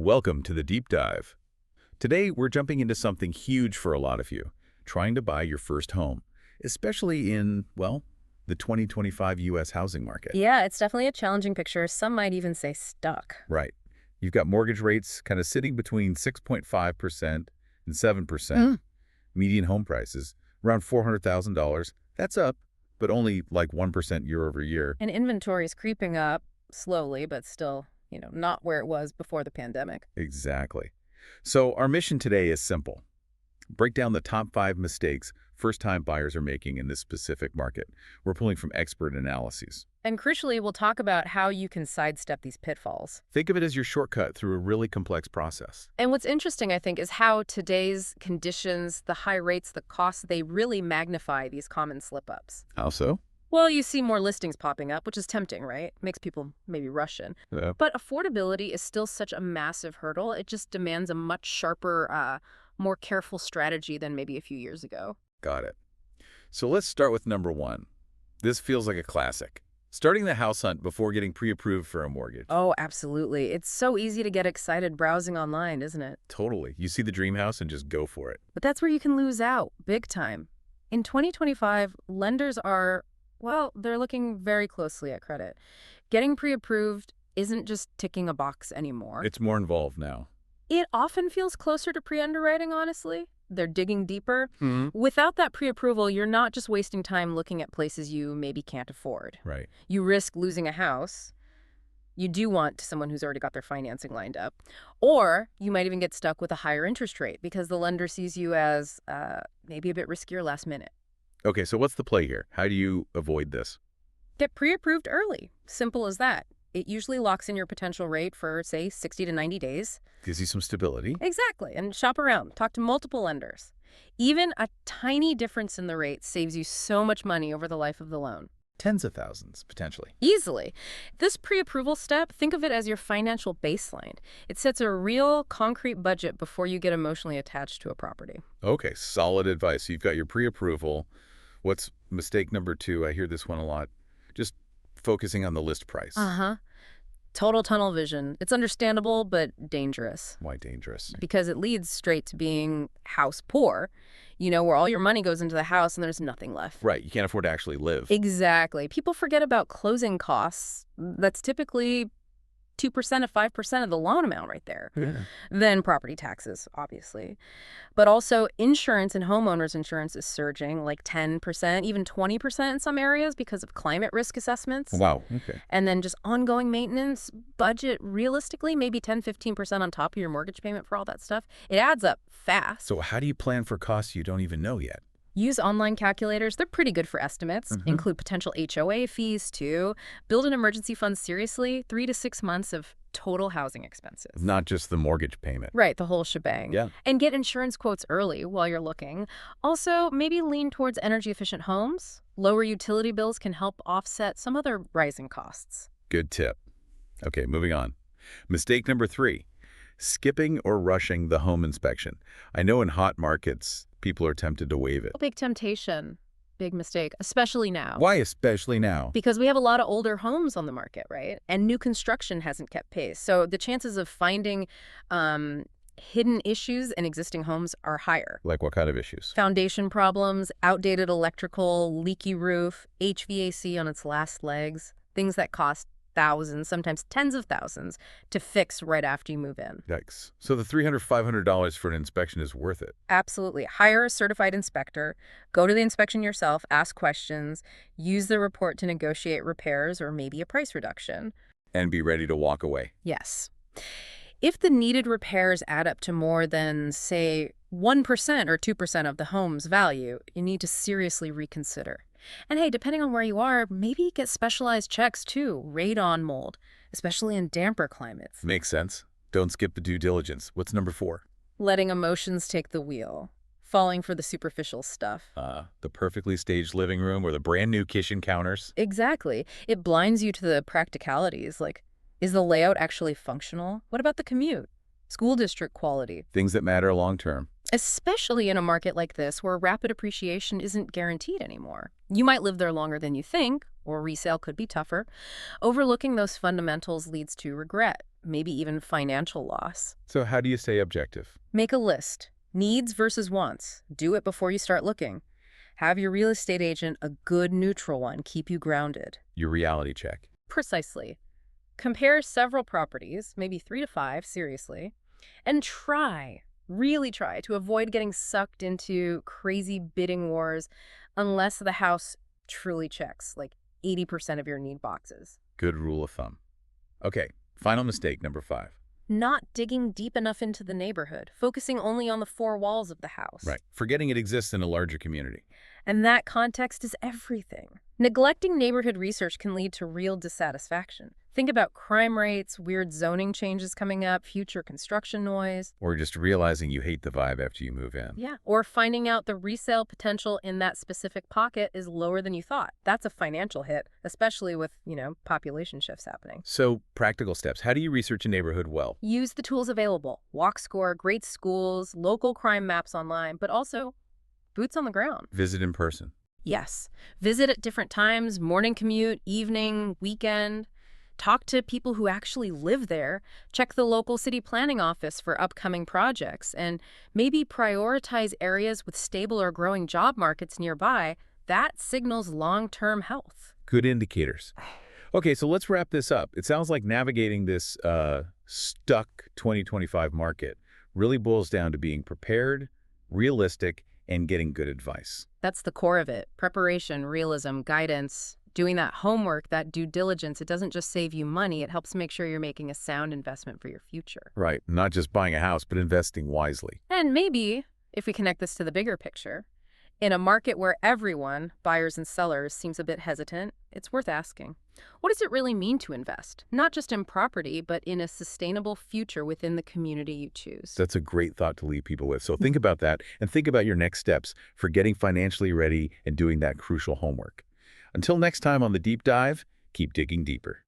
Welcome to the Deep Dive. Today, we're jumping into something huge for a lot of you, trying to buy your first home, especially in, well, the 2025 U.S. housing market. Yeah, it's definitely a challenging picture. Some might even say stuck. Right. You've got mortgage rates kind of sitting between 6.5% and 7%. Median home prices, around $400,000. That's up, but only like 1% year over year. And inventory is creeping up slowly, but still, not where it was before the pandemic. Exactly. So our mission today is simple. Break down the top 5 mistakes first-time buyers are making in this specific market. We're pulling from expert analyses. And crucially, we'll talk about how you can sidestep these pitfalls. Think of it as your shortcut through a really complex process. And what's interesting, I think, is how today's conditions, the high rates, the costs, they really magnify these common slip-ups. How so? Well, you see more listings popping up, which is tempting, right? Makes people maybe rush in. Yeah. But affordability is still such a massive hurdle. It just demands a much sharper, more careful strategy than maybe a few years ago. Got it. So let's start with number 1. This feels like a classic. Starting the house hunt before getting pre-approved for a mortgage. Oh, absolutely. It's so easy to get excited browsing online, isn't it? Totally. You see the dream house and just go for it. But that's where you can lose out, big time. In 2025, lenders are, well, they're looking very closely at credit. Getting pre-approved isn't just ticking a box anymore. It's more involved now. It often feels closer to pre-underwriting, honestly. They're digging deeper. Mm-hmm. Without that pre-approval, you're not just wasting time looking at places you maybe can't afford. Right. You risk losing a house. You do want someone who's already got their financing lined up. Or you might even get stuck with a higher interest rate because the lender sees you as maybe a bit riskier last minute. Okay, so what's the play here? How do you avoid this? Get pre-approved early. Simple as that. It usually locks in your potential rate for, say, 60 to 90 days. Gives you some stability. Exactly. And shop around. Talk to multiple lenders. Even a tiny difference in the rate saves you so much money over the life of the loan. Tens of thousands, potentially. Easily. This pre-approval step, think of it as your financial baseline. It sets a real, concrete budget before you get emotionally attached to a property. Okay, solid advice. You've got your pre-approval. What's mistake number 2? I hear this one a lot. Just focusing on the list price. Total tunnel vision. It's understandable, but dangerous. Why dangerous? Because it leads straight to being house poor, where all your money goes into the house and there's nothing left. Right, you can't afford to actually live. Exactly. People forget about closing costs. That's typically 2% of 5% of the loan amount right there. Yeah. Then property taxes, obviously. But also insurance and homeowners insurance is surging like 10%, even 20% in some areas because of climate risk assessments. Wow, okay. And then just ongoing maintenance, budget, realistically, maybe 10-15% on top of your mortgage payment for all that stuff. It adds up fast. So how do you plan for costs you don't even know yet? Use online calculators. They're pretty good for estimates. Include potential HOA fees, too. Build an emergency fund seriously. 3 to 6 months of total housing expenses. Not just the mortgage payment. Right, the whole shebang. Yeah. And get insurance quotes early while you're looking. Also, maybe lean towards energy-efficient homes. Lower utility bills can help offset some other rising costs. Good tip. Okay, moving on. Mistake number 3, skipping or rushing the home inspection. I know in hot markets, people are tempted to waive it. Big temptation. Big mistake, especially now. Why especially now? Because we have a lot of older homes on the market, right? And new construction hasn't kept pace. So the chances of finding hidden issues in existing homes are higher. Like what kind of issues? Foundation problems, outdated electrical, leaky roof, HVAC on its last legs, things that cost thousands, sometimes tens of thousands, to fix right after you move in. Yikes. So the $300, $500 for an inspection is worth it? Absolutely. Hire a certified inspector, go to the inspection yourself, ask questions, use the report to negotiate repairs or maybe a price reduction. And be ready to walk away. Yes. If the needed repairs add up to more than, say, 1% or 2% of the home's value, you need to seriously reconsider. And hey, depending on where you are, maybe get specialized checks too, radon mold, especially in damper climates. Makes sense. Don't skip the due diligence. What's number 4? Letting emotions take the wheel. Falling for the superficial stuff. The perfectly staged living room or the brand new kitchen counters. Exactly. It blinds you to the practicalities, like, is the layout actually functional? What about the commute? School district quality? Things that matter long term. Especially in a market like this where rapid appreciation isn't guaranteed anymore. You might live there longer than you think, or resale could be tougher. Overlooking those fundamentals leads to regret. maybe even financial loss. So how do you stay objective? Make a list. Needs versus wants. Do it before you start looking. Have your real estate agent a good neutral one, keep you grounded. Your reality check. Precisely. Compare several properties, maybe 3 to 5, seriously, and really try to avoid getting sucked into crazy bidding wars unless the house truly checks like 80% of your need boxes. Good rule of thumb. Okay, final mistake, number 5. Not digging deep enough into the neighborhood, focusing only on the 4 walls of the house. Right. Forgetting it exists in a larger community. And that context is everything. Neglecting neighborhood research can lead to real dissatisfaction. Think about crime rates, weird zoning changes coming up, future construction noise. Or just realizing you hate the vibe after you move in. Yeah, or finding out the resale potential in that specific pocket is lower than you thought. That's a financial hit, especially with, population shifts happening. So, practical steps. How do you research a neighborhood well? Use the tools available. WalkScore, great schools, local crime maps online, but also boots on the ground. Visit in person. Yes. Visit at different times, morning commute, evening, weekend. Talk to people who actually live there. Check the local city planning office for upcoming projects, and maybe prioritize areas with stable or growing job markets nearby. That signals long-term health. Good indicators. Okay, so let's wrap this up. It sounds like navigating this stuck 2025 market really boils down to being prepared, realistic, and getting good advice. That's the core of it. Preparation, realism, guidance, doing that homework, that due diligence. It doesn't just save you money, it helps make sure you're making a sound investment for your future. Right, not just buying a house, but investing wisely. And maybe, if we connect this to the bigger picture, in a market where everyone, buyers and sellers, seems a bit hesitant, it's worth asking, what does it really mean to invest? Not just in property, but in a sustainable future within the community you choose. That's a great thought to leave people with. So think about that, and think about your next steps for getting financially ready and doing that crucial homework. Until next time on The Deep Dive, keep digging deeper.